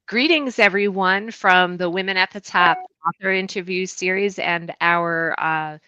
Greetings, everyone, from the Women at the Top author interview series and our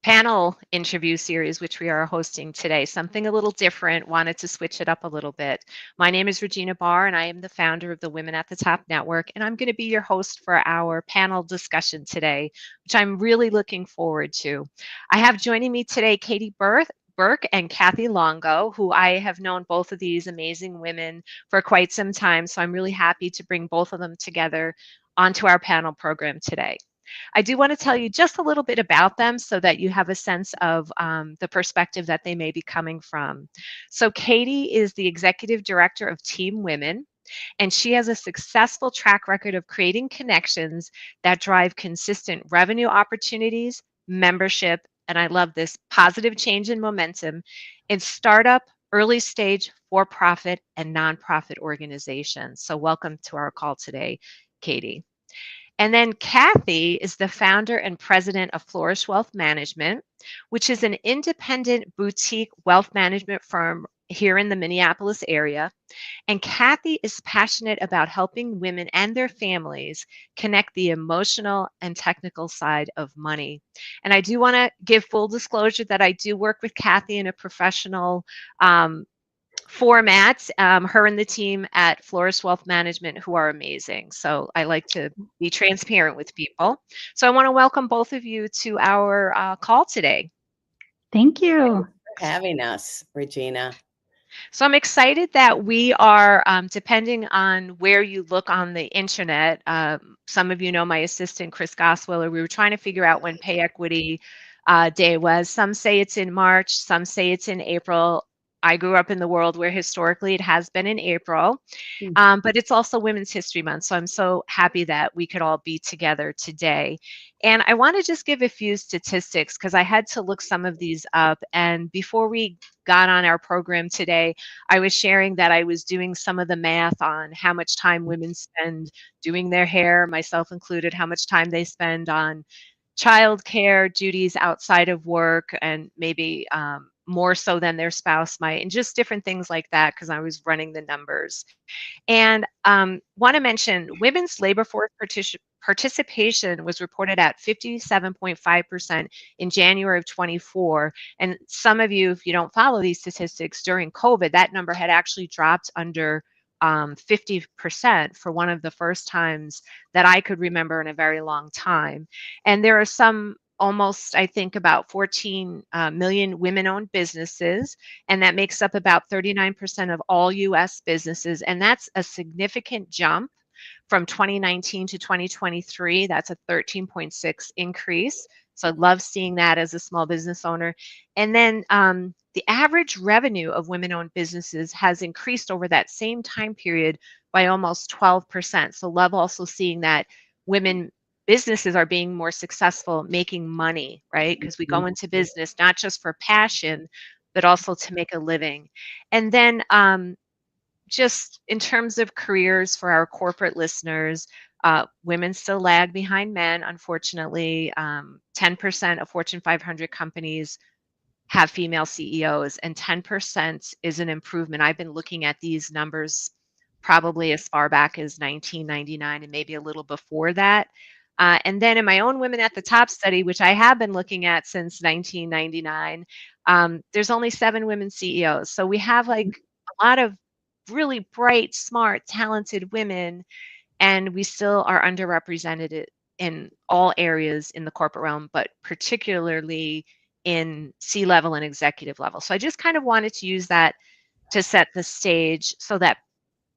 panel interview series, which we are hosting today. Something a little different, wanted to switch it up a little bit. My name is Regina Barr, and I am the founder of the Women at the Top Network, and I'm going to be your host for our panel discussion today, which I'm really looking forward to. I have joining me today Katy Burke and Katy Longo, who I have known both of these amazing women for quite some time. So I'm really happy to bring both of them together onto our panel program today. I do want to tell you just a little bit about them so that you have a sense of the perspective that they may be coming from. So, Katy is the executive director of Team Women, and she has a successful track record of creating connections that drive consistent revenue opportunities, membership, and I love this positive change in momentum in startup, early stage, for profit, and nonprofit organizations. So, welcome to our call today, Katy. And then Katy is the founder and president of Flourish Wealth Management, which is an independent boutique wealth management firm here in the Minneapolis area. And Katy is passionate about helping women and their families connect the emotional and technical side of money. And I do want to give full disclosure that I do work with Katy in a professional format, her and the team at Flourish Wealth Management, who are amazing. So I like to be transparent with people. So I want to welcome both of you to our call today. Thank you for having us, Regina. So I'm excited that we are, depending on where you look on the internet, some of you know my assistant, Chris Goswiller, we were trying to figure out when Pay Equity Day was. Some say it's in March, some say it's in April. I grew up in the world where historically it has been in April, but it's also Women's History Month. So I'm so happy that we could all be together today. And I want to just give a few statistics because I had to look some of these up. And before we got on our program today, I was sharing that I was doing some of the math on how much time women spend doing their hair, myself included, how much time they spend on childcare duties outside of work, and maybe more so than their spouse might, and just different things like that because I was running the numbers. And want to mention women's labor force participation was reported at 57.5% in January of 24. And some of you, if you don't follow these statistics, during COVID, that number had actually dropped under 50% for one of the first times that I could remember in a very long time. And there are some almost, I think, about 14 million women-owned businesses, and that makes up about 39% of all U.S. businesses, and that's a significant jump from 2019 to 2023. That's a 13.6 increase. So I love seeing that as a small business owner. And then the average revenue of women-owned businesses has increased over that same time period by almost 12%. So love also seeing that women businesses are being more successful making money, right? Because we go into business not just for passion, but also to make a living. And then just in terms of careers for our corporate listeners, women still lag behind men, unfortunately. 10% of Fortune 500 companies have female CEOs, and 10% is an improvement. I've been looking at these numbers probably as far back as 1999 and maybe a little before that. And then in my own Women at the Top study, which I have been looking at since 1999, there's only 7 women CEOs. So we have like a lot of really bright, smart, talented women, and we still are underrepresented in all areas in the corporate realm, but particularly in C-level and executive level. So I just kind of wanted to use that to set the stage so that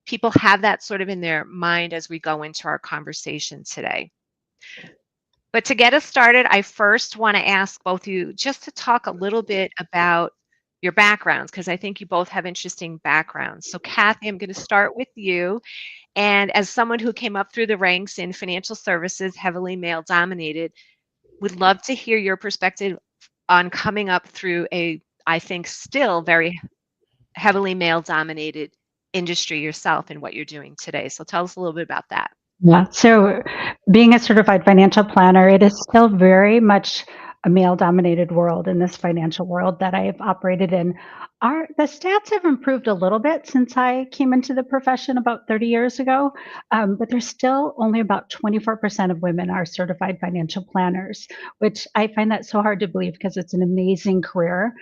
people have that sort of in their mind as we go into our conversation today. But to get us started, I first want to ask both of you just to talk a little bit about your backgrounds, because I think you both have interesting backgrounds. So Katy, I'm going to start with you. And as someone who came up through the ranks in financial services, heavily male dominated, would love to hear your perspective on coming up through a, I think, still very heavily male dominated industry yourself and what you're doing today. So tell us a little bit about that. Yeah. So being a certified financial planner, it is still very much a male-dominated world in this financial world that I have operated in The stats have improved a little bit since I came into the profession about 30 years ago, but there's still only about 24% of women are certified financial planners, which I find that so hard to believe because it's an amazing career.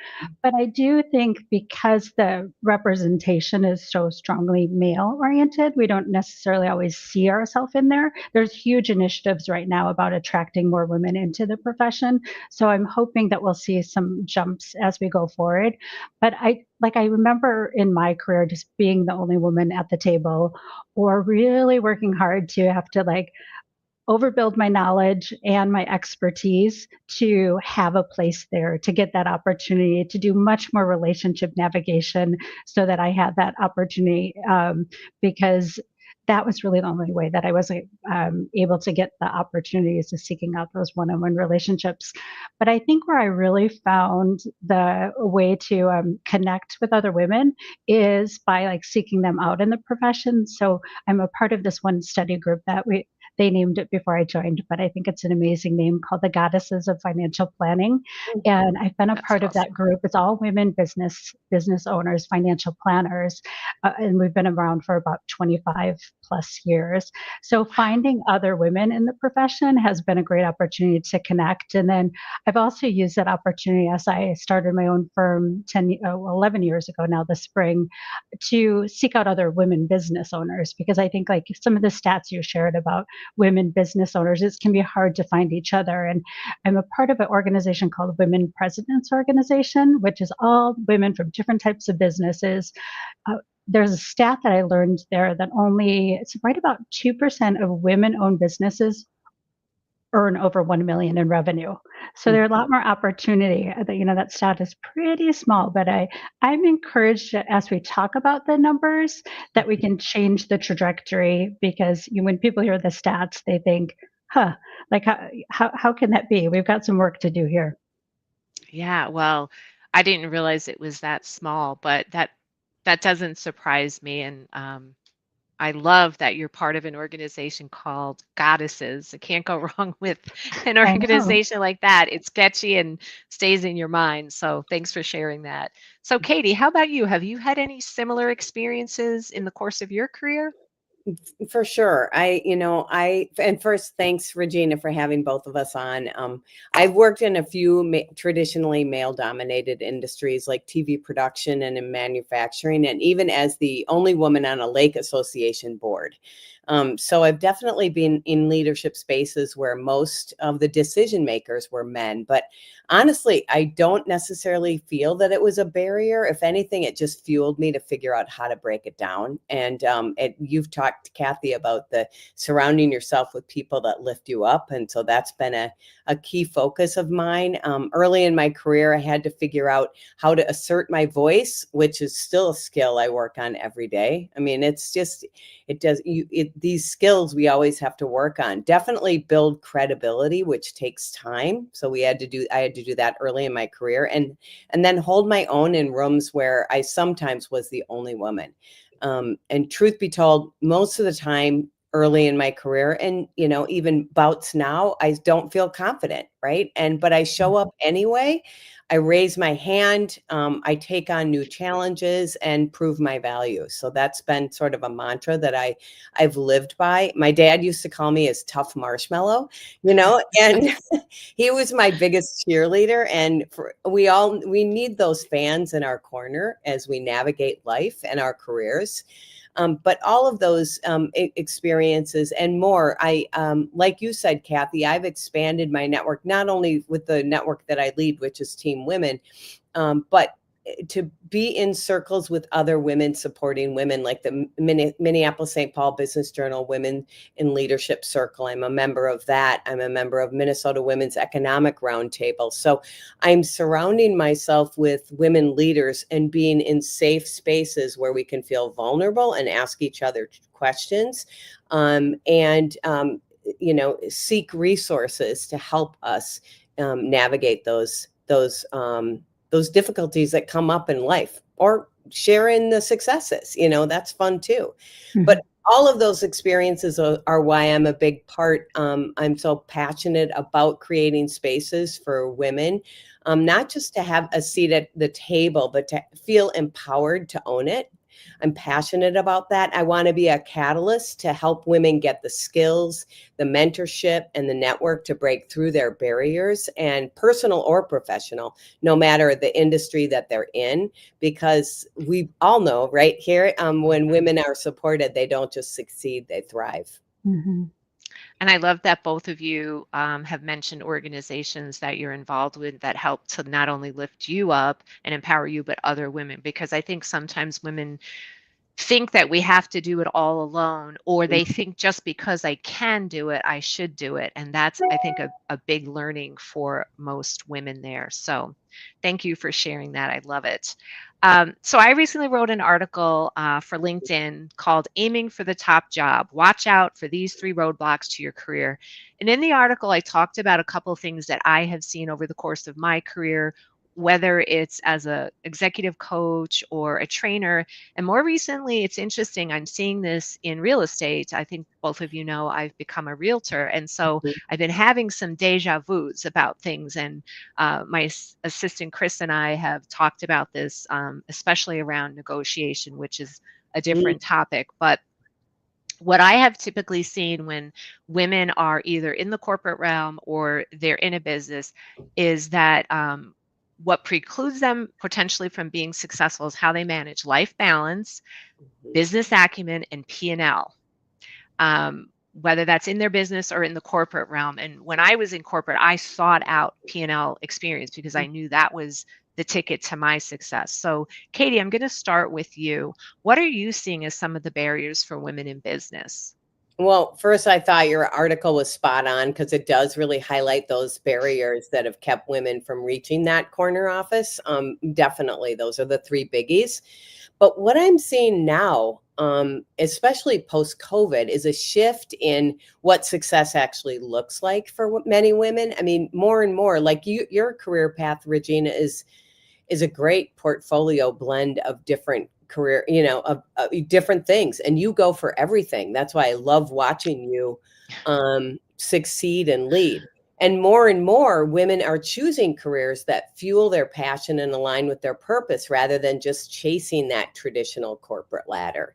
But I do think because the representation is so strongly male oriented, we don't necessarily always see ourselves in there. There's huge initiatives right now about attracting more women into the profession. So I'm hoping that we'll see some jumps as we go forward. But I remember in my career just being the only woman at the table or really working hard to have to overbuild my knowledge and my expertise to have a place there, to get that opportunity to do much more relationship navigation so that I had that opportunity, because that was really the only way that I was able to get the opportunities of seeking out those one-on-one relationships. But I think where I really found the way to connect with other women is by seeking them out in the profession. So I'm a part of this one study group that they named it before I joined, but I think it's an amazing name called the Goddesses of Financial Planning. And I've been a That's part of that awesome. group. It's all women business owners, financial planners, and we've been around for about 25 plus years. So finding other women in the profession has been a great opportunity to connect. And then I've also used that opportunity as I started my own firm 11 years ago now this spring to seek out other women business owners, because I think some of the stats you shared about women business owners, it can be hard to find each other. And I'm a part of an organization called Women Presidents Organization, which is all women from different types of businesses. There's a stat that I learned there that it's right about 2% of women-owned businesses earn over 1 million in revenue. So there are a lot more opportunity. That stat is pretty small, but I'm encouraged that as we talk about the numbers that we can change the trajectory, because when people hear the stats, they think, huh, how can that be? We've got some work to do here. Yeah, well, I didn't realize it was that small, but that doesn't surprise me. And I love that you're part of an organization called Goddesses. I can't go wrong with an I know. organization like that. It's catchy and stays in your mind. So thanks for sharing that. So, Katie, how about you? Have you had any similar experiences in the course of your career? For sure. And first, thanks, Regina, for having both of us on. I've worked in a few traditionally male dominated industries like TV production and in manufacturing, and even as the only woman on a lake association board. So I've definitely been in leadership spaces where most of the decision makers were men. But honestly, I don't necessarily feel that it was a barrier. If anything, it just fueled me to figure out how to break it down. And you've talked to Kathy about the surrounding yourself with people that lift you up. And so that's been a key focus of mine. Early in my career, I had to figure out how to assert my voice, which is still a skill I work on every day. I mean, these skills we always have to work on. Definitely build credibility, which takes time. So I had to do that early in my career, and then hold my own in rooms where I sometimes was the only woman. And truth be told, most of the time early in my career, and even bouts now, I don't feel confident, right? But I show up anyway. I raise my hand, I take on new challenges and prove my value. So that's been sort of a mantra that I've lived by. My dad used to call me his tough marshmallow, and he was my biggest cheerleader. And we need those fans in our corner as we navigate life and our careers. But all of those experiences and more, like you said, Kathy, I've expanded my network, not only with the network that I lead, which is Team Women, but to be in circles with other women supporting women, like the Minneapolis St. Paul Business Journal Women in Leadership Circle. I'm a member of that. I'm a member of Minnesota Women's Economic Roundtable. So I'm surrounding myself with women leaders and being in safe spaces where we can feel vulnerable and ask each other questions, and seek resources to help us navigate those difficulties that come up in life, or share in the successes. That's fun too. Mhm. But all of those experiences are why I'm a big part. I'm so passionate about creating spaces for women, not just to have a seat at the table, but to feel empowered to own it. I'm passionate about that. I want to be a catalyst to help women get the skills, the mentorship, and the network to break through their barriers, and personal or professional, no matter the industry that they're in, because we all know right here, when women are supported, they don't just succeed, they thrive. Mm-hmm. And I love that both of you have mentioned organizations that you're involved with that help to not only lift you up and empower you, but other women, because I think sometimes women think that we have to do it all alone, or they think just because I can do it, I should do it. And that's, I think, a big learning for most women there. So thank you for sharing that. I love it. So I recently wrote an article for LinkedIn called Aiming for the Top Job. Watch out for these 3 roadblocks to your career. And in the article, I talked about a couple of things that I have seen over the course of my career, whether it's as a executive coach or a trainer. And more recently, it's interesting, I'm seeing this in real estate. I think both of you know I've become a realtor. And so I've been having some deja vus about things. And my assistant, Chris, and I have talked about this, especially around negotiation, which is a different topic. But what I have typically seen when women are either in the corporate realm or they're in a business is that what precludes them potentially from being successful is how they manage life balance, business acumen, and P&L, whether that's in their business or in the corporate realm. And when I was in corporate, I sought out P&L experience because I knew that was the ticket to my success. So, Katy, I'm going to start with you. What are you seeing as some of the barriers for women in business? Well, first, I thought your article was spot on because it does really highlight those barriers that have kept women from reaching that corner office. Definitely, those are the 3 biggies. But what I'm seeing now, especially post-COVID, is a shift in what success actually looks like for many women. I mean, more and more, like your career path, Regina, is a great portfolio blend of different career, of different things, and you go for everything. That's why I love watching you succeed and lead. And more women are choosing careers that fuel their passion and align with their purpose rather than just chasing that traditional corporate ladder.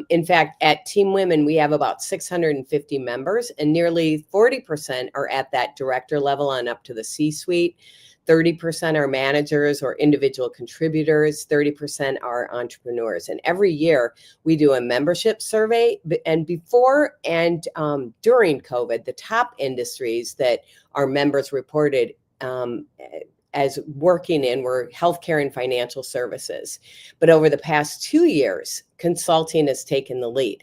In fact, at Team Women, we have about 650 members, and nearly 40% are at that director level on up to the C-suite. 30% are managers or individual contributors, 30% are entrepreneurs. And every year we do a membership survey. And before and during COVID, the top industries that our members reported as working in were healthcare and financial services. But over the past 2 years, consulting has taken the lead.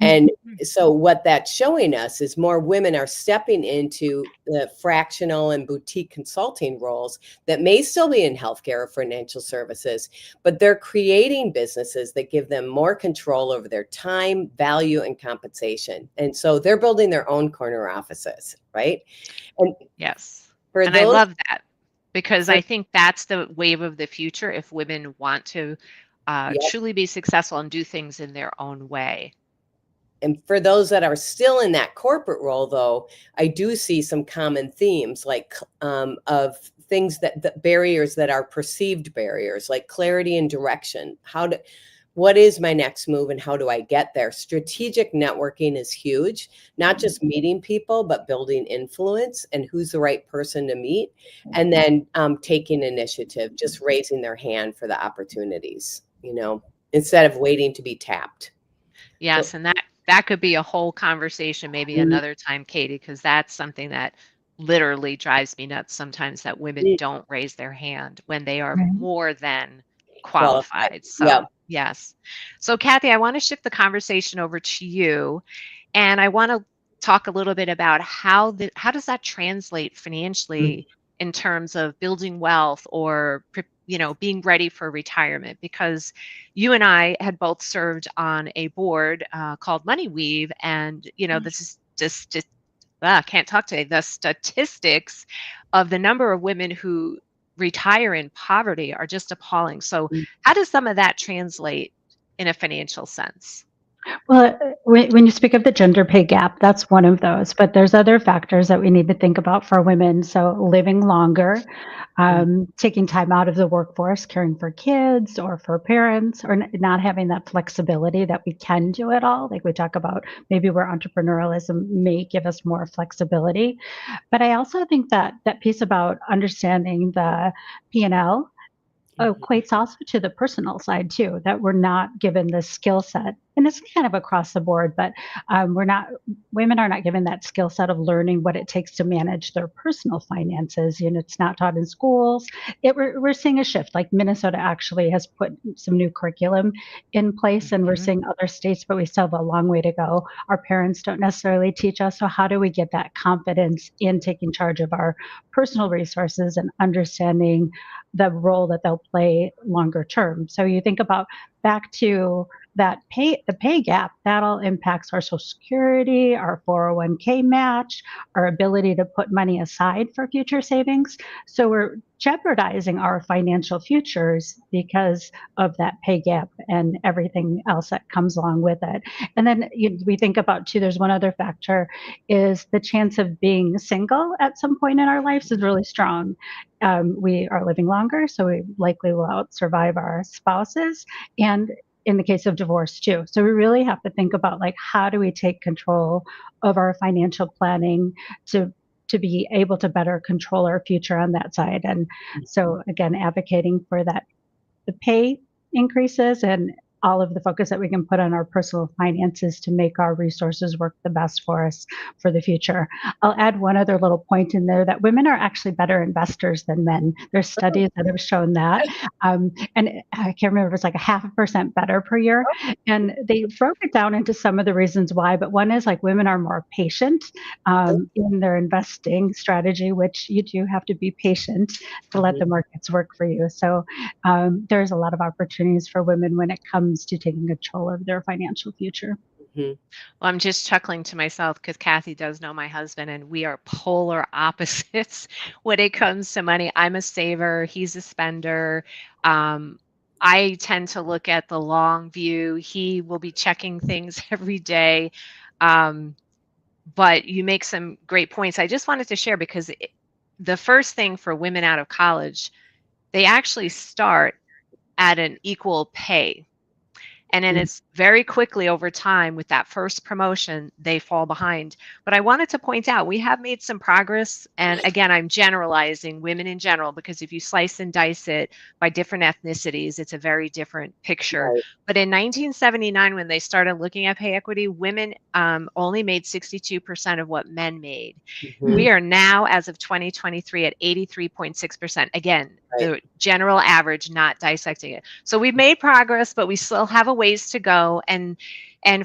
And so what that's showing us is more women are stepping into the fractional and boutique consulting roles that may still be in healthcare or financial services, but they're creating businesses that give them more control over their time, value, and compensation. And so they're building their own corner offices, right? And yes. And I love that, because I think that's the wave of the future if women want to truly be successful and do things in their own way. And for those that are still in that corporate role, though, I do see some common themes like of things the barriers that are perceived barriers, like clarity and direction. What is my next move and how do I get there? Strategic networking is huge, not just meeting people, but building influence and who's the right person to meet. And then taking initiative, just raising their hand for the opportunities, instead of waiting to be tapped. Yes, and that could be a whole conversation, maybe another time, Katy, because that's something that literally drives me nuts sometimes, that women don't raise their hand when they are more than qualified. So, yes. So, Kathy, I want to shift the conversation over to you, and I want to talk a little bit about how does that translate financially in terms of building wealth or being ready for retirement, because you and I had both served on a board called Money Weave, and this is just can't talk today. The statistics of the number of women who retire in poverty are just appalling. So how does some of that translate in a financial sense? Well, when you speak of the gender pay gap, that's one of those, but there's other factors that we need to think about for women. So living longer, taking time out of the workforce, caring for kids or for parents, or not having that flexibility that we can do it all. Like we talk about, maybe where entrepreneurialism may give us more flexibility. But I also think that that piece about understanding the P&L equates also to the personal side too, that we're not given the skill set, and it's kind of across the board, but we're not women are not given that skill set of learning what it takes to manage their personal finances. It's not taught in schools. We're seeing a shift. Like Minnesota actually has put some new curriculum in place, and we're Mhm. seeing other states, but we still have a long way to go. Our parents don't necessarily teach us, so how do we get that confidence in taking charge of our personal resources and understanding the role that they'll play longer term? So you think about back to the pay gap, that all impacts our social security, our 401k match, our ability to put money aside for future savings. So we're jeopardizing our financial futures because of that pay gap and everything else that comes along with it. And then we think about too, there's one other factor, is the chance of being single at some point in our lives is really strong. We are living longer, so we likely will outsurvive our spouses, and in the case of divorce too. So we really have to think about, like, how do we take control of our financial planning to be able to better control our future on that side. And so again, advocating for that, the pay increases, and all of the focus that we can put on our personal finances to make our resources work the best for us for the future. I'll add one other little point in there, that women are actually better investors than men. There's studies that have shown that. And I can't remember, it's like a 0.5% better per year. And they broke it down into some of the reasons why, but one is like women are more patient in their investing strategy, which you do have to be patient to let the markets work for you. So there's a lot of opportunities for women when it comes to taking control of their financial future. Mhm. Well, I'm just chuckling to myself because Kathy does know my husband, and we are polar opposites when it comes to money. I'm a saver, he's a spender. Um, I tend to look at the long view. He will be checking things every day. Um, but you make some great points. I just wanted to share because the first thing for women out of college, they actually start at an equal pay. And then Mhm. it's very quickly over time with that first promotion, they fall behind. But I wanted to point out we have made some progress. And again, I'm generalizing women in general because if you slice and dice it by different ethnicities, it's a very different picture. Right. But in 1979, when they started looking at pay equity, women only made 62% of what men made. Mhm. We are now, as of 2023, at 83.6%. Again, Right. the general average, not dissecting it. So we've made progress, but we still have a ways to go. And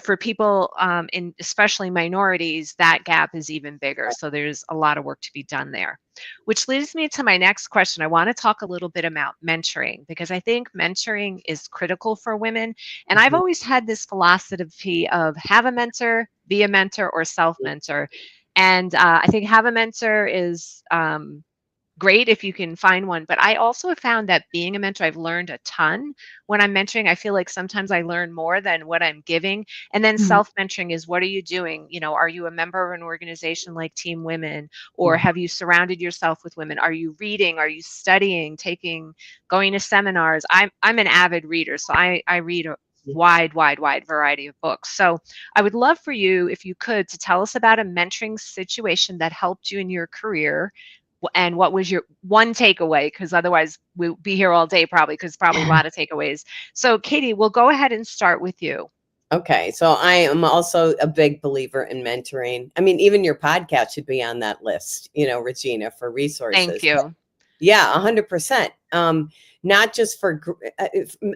for people in especially minorities, that gap is even bigger. So there's a lot of work to be done there. Which leads me to my next question. I want to talk a little bit about mentoring because I think mentoring is critical for women. And I've Mhm. always had this philosophy of have a mentor, be a mentor, or self mentor. And I think have a mentor is great if you can find one. But I also have found that being a mentor, I've learned a ton. When I'm mentoring, I feel like sometimes I learn more than what I'm giving. And then Mhm. self mentoring is what are you doing? Are you a member of an organization like Team Women? Or Mhm. have you surrounded yourself with women? Are you reading? Are you studying, going to seminars? I'm an avid reader, so I read a wide variety of books. So I would love for you, if you could, to tell us about a mentoring situation that helped you in your career and what was your one takeaway? Because otherwise we'll be here all day probably, because probably a lot of takeaways. So Katy, we'll go ahead and start with you. Okay, so I am also a big believer in mentoring. I mean, even your podcast should be on that list, Regina, for Thank resources. you. Yeah, 100%. Not just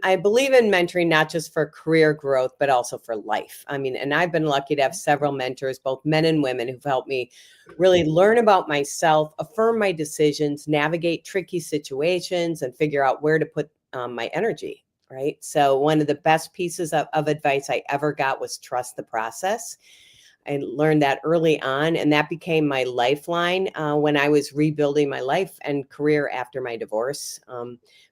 I believe in mentoring, not just for career growth, but also for life. I mean, and I've been lucky to have several mentors, both men and women, who've helped me really learn about myself, affirm my decisions, navigate tricky situations, and figure out where to put my energy. Right. So one of the best pieces of advice I ever got was trust the process. I learned that early on, and that became my lifeline when I was rebuilding my life and career after my divorce.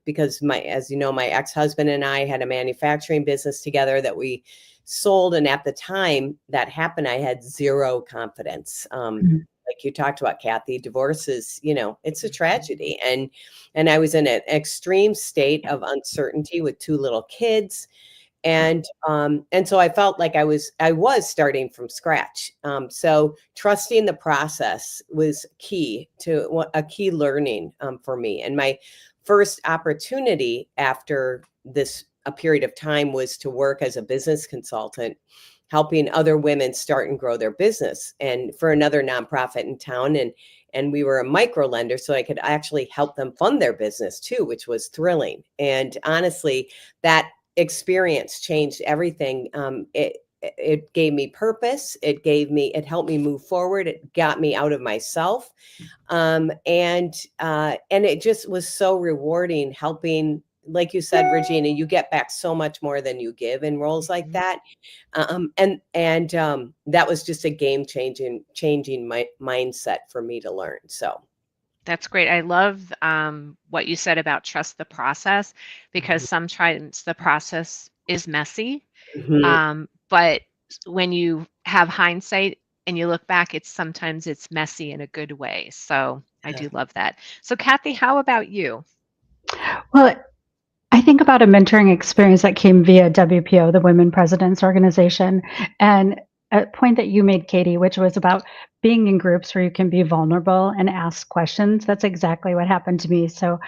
Because as you know, my ex-husband and I had a manufacturing business together that we sold. And at the time that happened, I had zero confidence. Like you talked about, Kathy, divorce is, it's a tragedy. And I was in an extreme state of uncertainty with 2 little kids. And so I felt like I was starting from scratch. So trusting the process was key to a key learning for me. And my first opportunity after a period of time was to work as a business consultant, helping other women start and grow their business, and for another nonprofit in town. And we were a micro lender, so I could actually help them fund their business too, which was thrilling. And honestly, that experience changed everything. It gave me purpose. It helped me move forward. It got me out of myself. And it just was so rewarding helping. Like you said, Regina, you get back so much more than you give in roles like that. And that was just a changing mindset for me to learn. So That's great. I love what you said about trust the process, because sometimes the process is messy. But when you have hindsight and you look back, sometimes it's messy in a good way. So I do love that. So Kathy, how about you? Well, I think about a mentoring experience that came via WPO, the Women Presidents Organization, and a point that you made, Katy, which was about being in groups where you can be vulnerable and ask questions. That's exactly what happened to me. So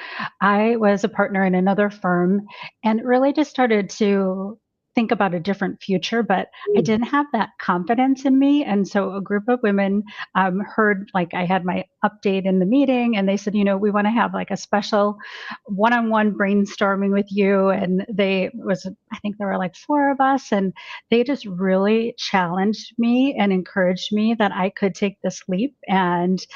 I was a partner in another firm and really just started to think about a different future, but I didn't have that confidence in me. And so a group of women heard, like, I had my update in the meeting, and they said, we want to have like a special one-on-one brainstorming with you. And I think there were like 4 of us, and they just really challenged me and encouraged me that I could take this leap, and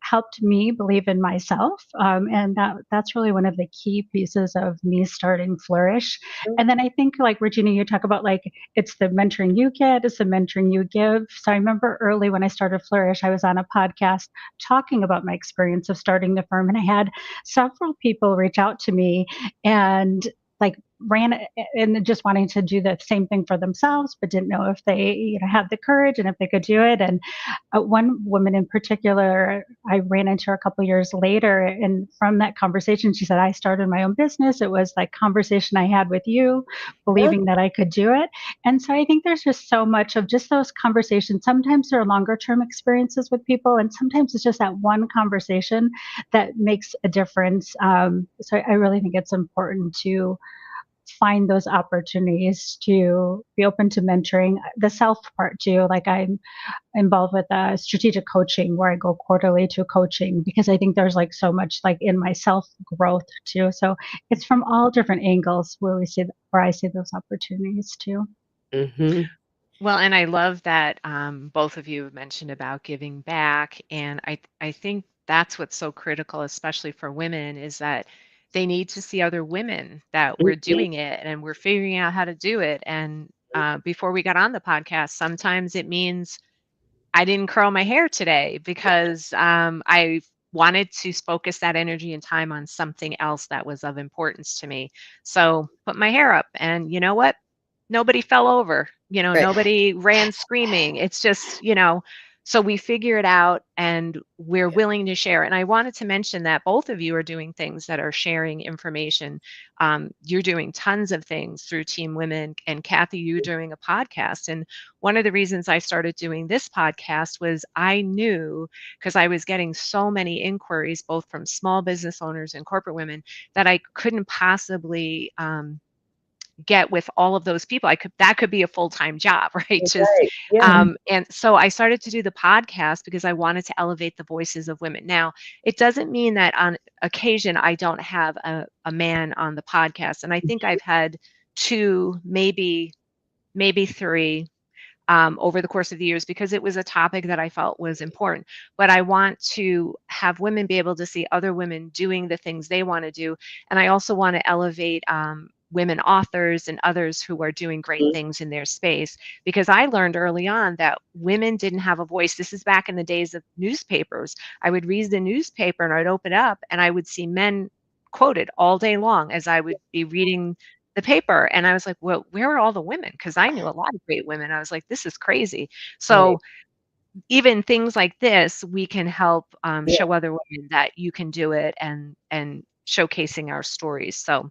helped me believe in myself. And that's really one of the key pieces of me starting Flourish. And then I think, like Regina, you talk about like it's the mentoring you get, it's the mentoring you give. So I remember early when I started Flourish, I was on a podcast talking about my experience of starting the firm, and I had several people reach out to me and like ran and just wanting to do the same thing for themselves, but didn't know if they had the courage and if they could do it. And one woman in particular, I ran into her a couple years later, and from that conversation, she said, "I started my own business. It was like conversation I had with you, believing that I could do it." And so I think there's just so much of just those conversations. Sometimes there are longer term experiences with people, and sometimes it's just that one conversation that makes a difference. So I really think it's important to find those opportunities to be open to mentoring. The self part too, like I'm involved with strategic coaching where I go quarterly to coaching, because I think there's like so much like in my self growth too. So it's from all different angles where I see those opportunities too. Well, and I love that both of you have mentioned about giving back. And I think that's what's so critical, especially for women, is that they need to see other women that we're doing it and we're figuring out how to do it. And before we got on the podcast, sometimes it means I didn't curl my hair today because I wanted to focus that energy and time on something else that was of importance to me. So put my hair up, and you know what? Nobody fell over, Right. nobody ran screaming. It's just, so we figure it out and we're willing to share. And I wanted to mention that both of you are doing things that are sharing information. You're doing tons of things through Team Women, and Kathy, you're doing a podcast. And one of the reasons I started doing this podcast was I knew, because I was getting so many inquiries, both from small business owners and corporate women, that I couldn't possibly get with all of those people. That could be a full-time job, right? Just Right. Yeah. and so I started to do the podcast because I wanted to elevate the voices of women. Now, it doesn't mean that on occasion I don't have a man on the podcast, and I think I've had 2, maybe 3 over the course of the years, because it was a topic that I felt was important. But I want to have women be able to see other women doing the things they want to do. And I also want to elevate women authors and others who are doing great things in their space, because I learned early on that women didn't have a voice. This is back in the days of newspapers. I would read the newspaper and I'd open it up and I would see men quoted all day long as I would be reading the paper, and I was like, well, where are all the women? Because I knew a lot of great women. I was like, this is crazy. Right. So even things like this, we can help Yeah. show other women that you can do it, and showcasing our stories. So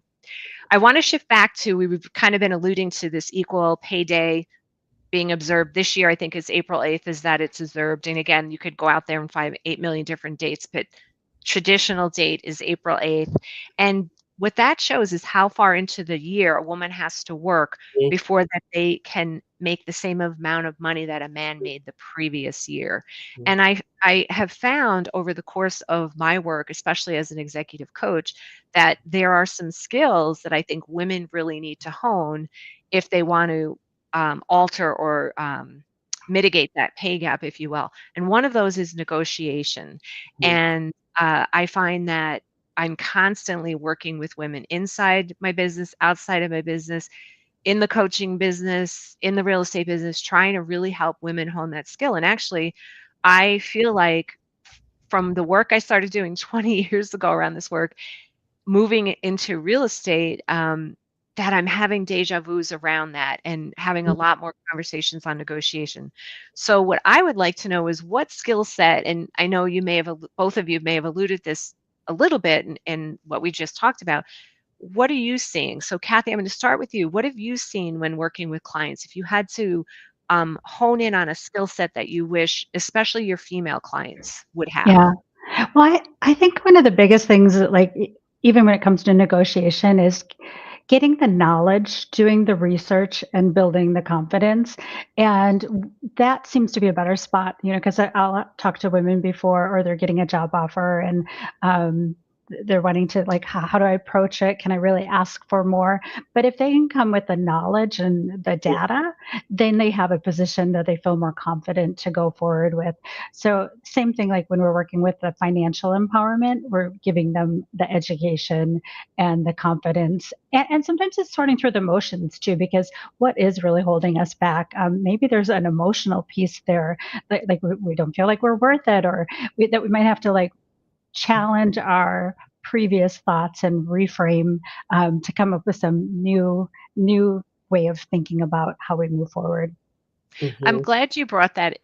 I want to shift back to, we've kind of been alluding to this equal pay day being observed this year. I think it's April 8th is that it's observed. And again, you could go out there and find 8 million different dates, but traditional date is April 8th. And what that shows is how far into the year a woman has to work before that they can make the same amount of money that a man made the previous year. Mhm. And I have found over the course of my work, especially as an executive coach, that there are some skills that I think women really need to hone if they want to alter or mitigate that pay gap, if you will. And one of those is negotiation. Mhm. And I find that I'm constantly working with women inside my business, outside of my business, in the coaching business, in the real estate business, trying to really help women hone that skill. And actually, I feel like from the work I started doing 20 years ago around this work, moving into real estate, that I'm having deja vus around that and having a lot more conversations on negotiation. So what I would like to know is what skill set, and I know you may have, both of you may have alluded this a little bit in what we just talked about. What are you seeing? So Kathy, I'm going to start with you. What have you seen when working with clients? If you had to hone in on a skill set that you wish, especially your female clients, would have. Yeah. Well, I think one of the biggest things that, like, even when it comes to negotiation is getting the knowledge, doing the research, and building the confidence. And that seems to be a better spot, because I'll talk to women before, or they're getting a job offer, and um, they're wanting to, like, how do I approach it? Can I really ask for more? But if they can come with the knowledge and the data, then they have a position that they feel more confident to go forward with. So same thing, like when we're working with the financial empowerment, we're giving them the education and the confidence. And sometimes it's sorting through the emotions too, because what is really holding us back? Maybe there's an emotional piece there, like we don't feel like we're worth it, or that we might have to, like, challenge our previous thoughts and reframe, to come up with some new way of thinking about how we move forward. I'm Mhm. glad you brought that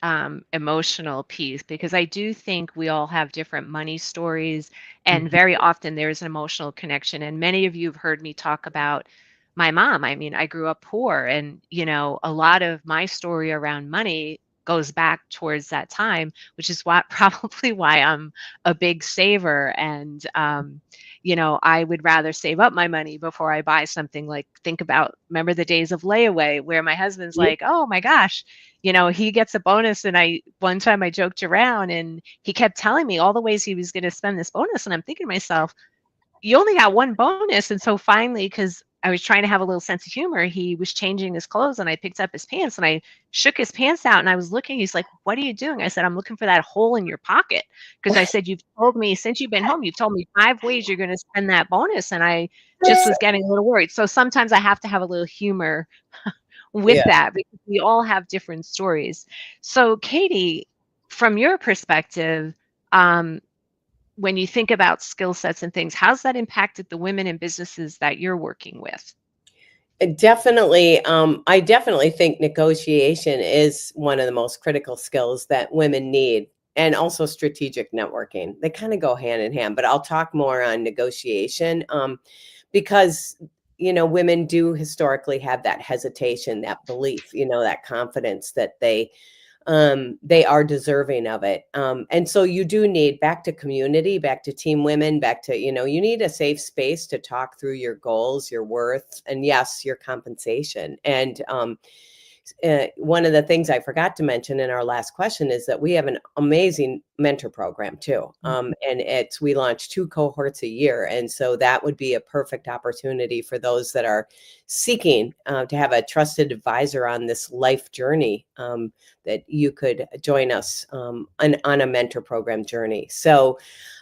emotional piece, because I do think we all have different money stories, and Mhm. very often there's an emotional connection. And many of you have heard me talk about my mom. I mean, I grew up poor, and a lot of my story around money goes back towards that time, which is what probably why I'm a big saver. And I would rather save up my money before I buy something. Like, remember the days of layaway where my husband's Yeah. like, oh my gosh, he gets a bonus. And one time I joked around, and he kept telling me all the ways he was going to spend this bonus. And I'm thinking to myself, you only got one bonus. And so finally, because I was trying to have a little sense of humor, he was changing his clothes, and I picked up his pants, and I shook his pants out, and I was looking. He's like, what are you doing? I said, I'm looking for that hole in your pocket. Because I said, you've told me since you've been home, you've told me 5 ways you're going to spend that bonus. And I just was getting a little worried. So sometimes I have to have a little humor with Yeah. that, because we all have different stories. So Katie, from your perspective, um, when you think about skill sets and things, how's that impacted the women in businesses that you're working with? Definitely. I definitely think negotiation is one of the most critical skills that women need, and also strategic networking. They kind of go hand in hand, but I'll talk more on negotiation, because, women do historically have that hesitation, that belief, that confidence that they are deserving of it. And so you do need, back to community, back to team women, back to, you need a safe space to talk through your goals, your worth, and yes, your compensation. And one of the things I forgot to mention in our last question is that we have an amazing mentor program too. And we launch 2 cohorts a year. And so that would be a perfect opportunity for those that are seeking to have a trusted advisor on this life journey, that you could join us on a mentor program journey. So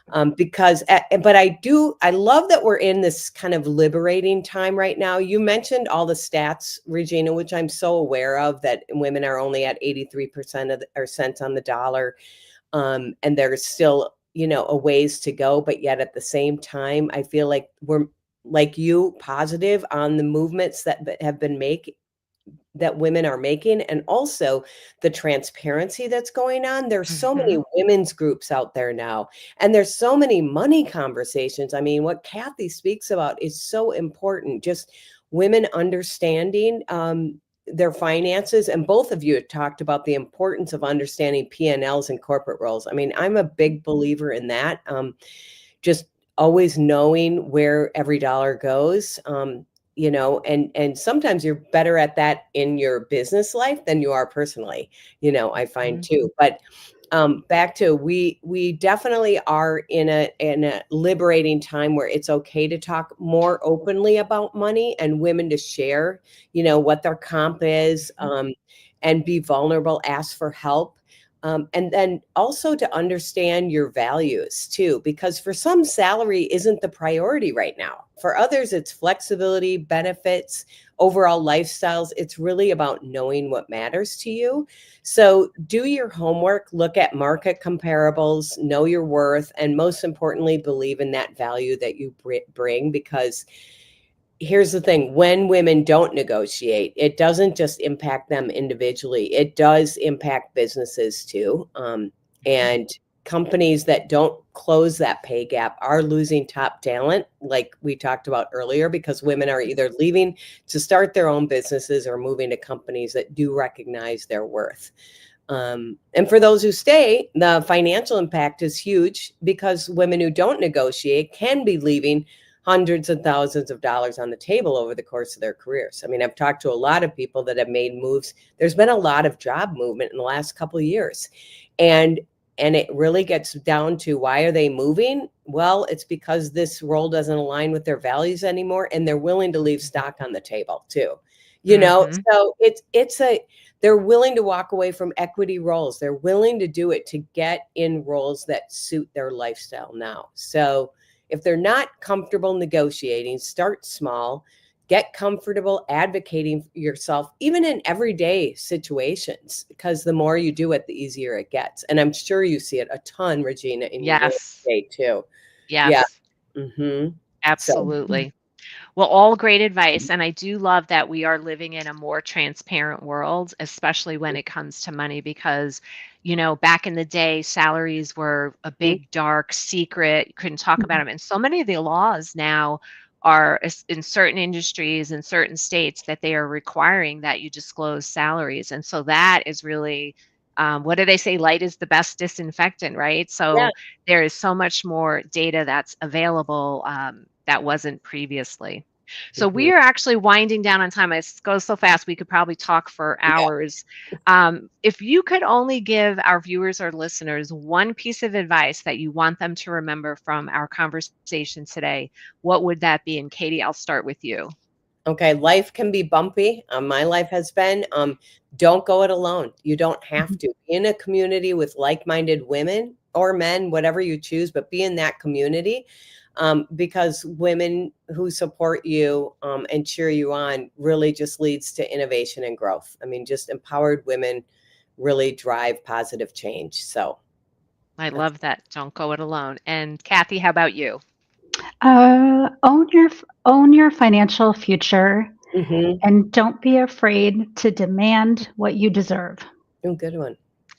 but I love that we're in this kind of liberating time right now. You mentioned all the stats, Regina, which I'm so aware of, that women are only at 83% or cents on the dollar. And there's still, a ways to go, but yet at the same time, I feel like like you, positive on the movements that have been that women are making, and also the transparency that's going on. There's so many Mhm. women's groups out there now, and there's so many money conversations. I mean, what Katy speaks about is so important. Just women understanding their finances, and both of you have talked about the importance of understanding P&Ls and corporate roles. I mean, I'm a big believer in that. Just always knowing where every dollar goes. And sometimes you're better at that in your business life than you are personally, I find Mhm. too. But back to, we definitely are in a liberating time where it's okay to talk more openly about money, and women to share, what their comp is, and be vulnerable, ask for help. And then also to understand your values too, because for some, salary isn't the priority right now. For others, it's flexibility, benefits, overall lifestyles. It's really about knowing what matters to you. So do your homework, look at market comparables, know your worth, and most importantly, believe in that value that you bring. Because here's the thing, when women don't negotiate, it doesn't just impact them individually, it does impact businesses too. And companies that don't close that pay gap are losing top talent, like we talked about earlier, because women are either leaving to start their own businesses or moving to companies that do recognize their worth. And for those who stay, the financial impact is huge, because women who don't negotiate can be leaving hundreds of thousands of dollars on the table over the course of their careers. I mean, I've talked to a lot of people that have made moves. There's been a lot of job movement in the last couple of years. And it really gets down to, why are they moving? Well, it's because this role doesn't align with their values anymore, and they're willing to leave stock on the table too. Mhm. So they're willing to walk away from equity roles. They're willing to do it to get in roles that suit their lifestyle now. So if they're not comfortable negotiating, start small, get comfortable advocating for yourself, even in everyday situations, because the more you do it, the easier it gets. And I'm sure you see it a ton, Regina, in your real Yes. estate too. Yeah. Yes. So, Absolutely. Well, all great advice. And I do love that we are living in a more transparent world, especially when it comes to money, because, back in the day, salaries were a mhm, big, dark secret. You couldn't talk about them. And so many of the laws now are in certain industries in certain states that they are requiring that you disclose salaries. And so that is really, what do they say? Light is the best disinfectant, right? yeah. So there is so much more data that's available that wasn't previously. So Mhm. we are actually winding down on time. It goes so fast, we could probably talk for Yeah. hours. If you could only give our viewers or listeners one piece of advice that you want them to remember from our conversation today, what would that be? And Katy, I'll start with you. Okay, life can be bumpy. My life has been. Don't go it alone. You don't have to. Be in a community with like-minded women or men, whatever you choose, but be in that community, because women who support you and cheer you on really just leads to innovation and growth. I mean, just empowered women really drive positive change. So I that's. love that. Don't go it alone. And Kathy, how about you? Own your financial future, Mhm. and don't be afraid to demand what you deserve. Oh, good one.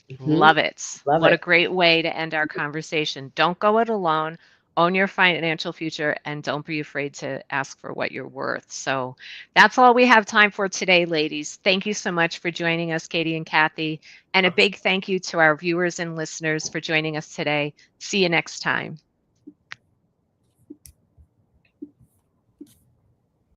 Mhm. Love it. Love What a it. great way to end our conversation. Don't go it alone. Own your financial future and don't be afraid to ask for what you're worth. So that's all we have time for today, ladies. Thank you so much for joining us, Katy and Kathy. And a big thank you to our viewers and listeners for joining us today. See you next time.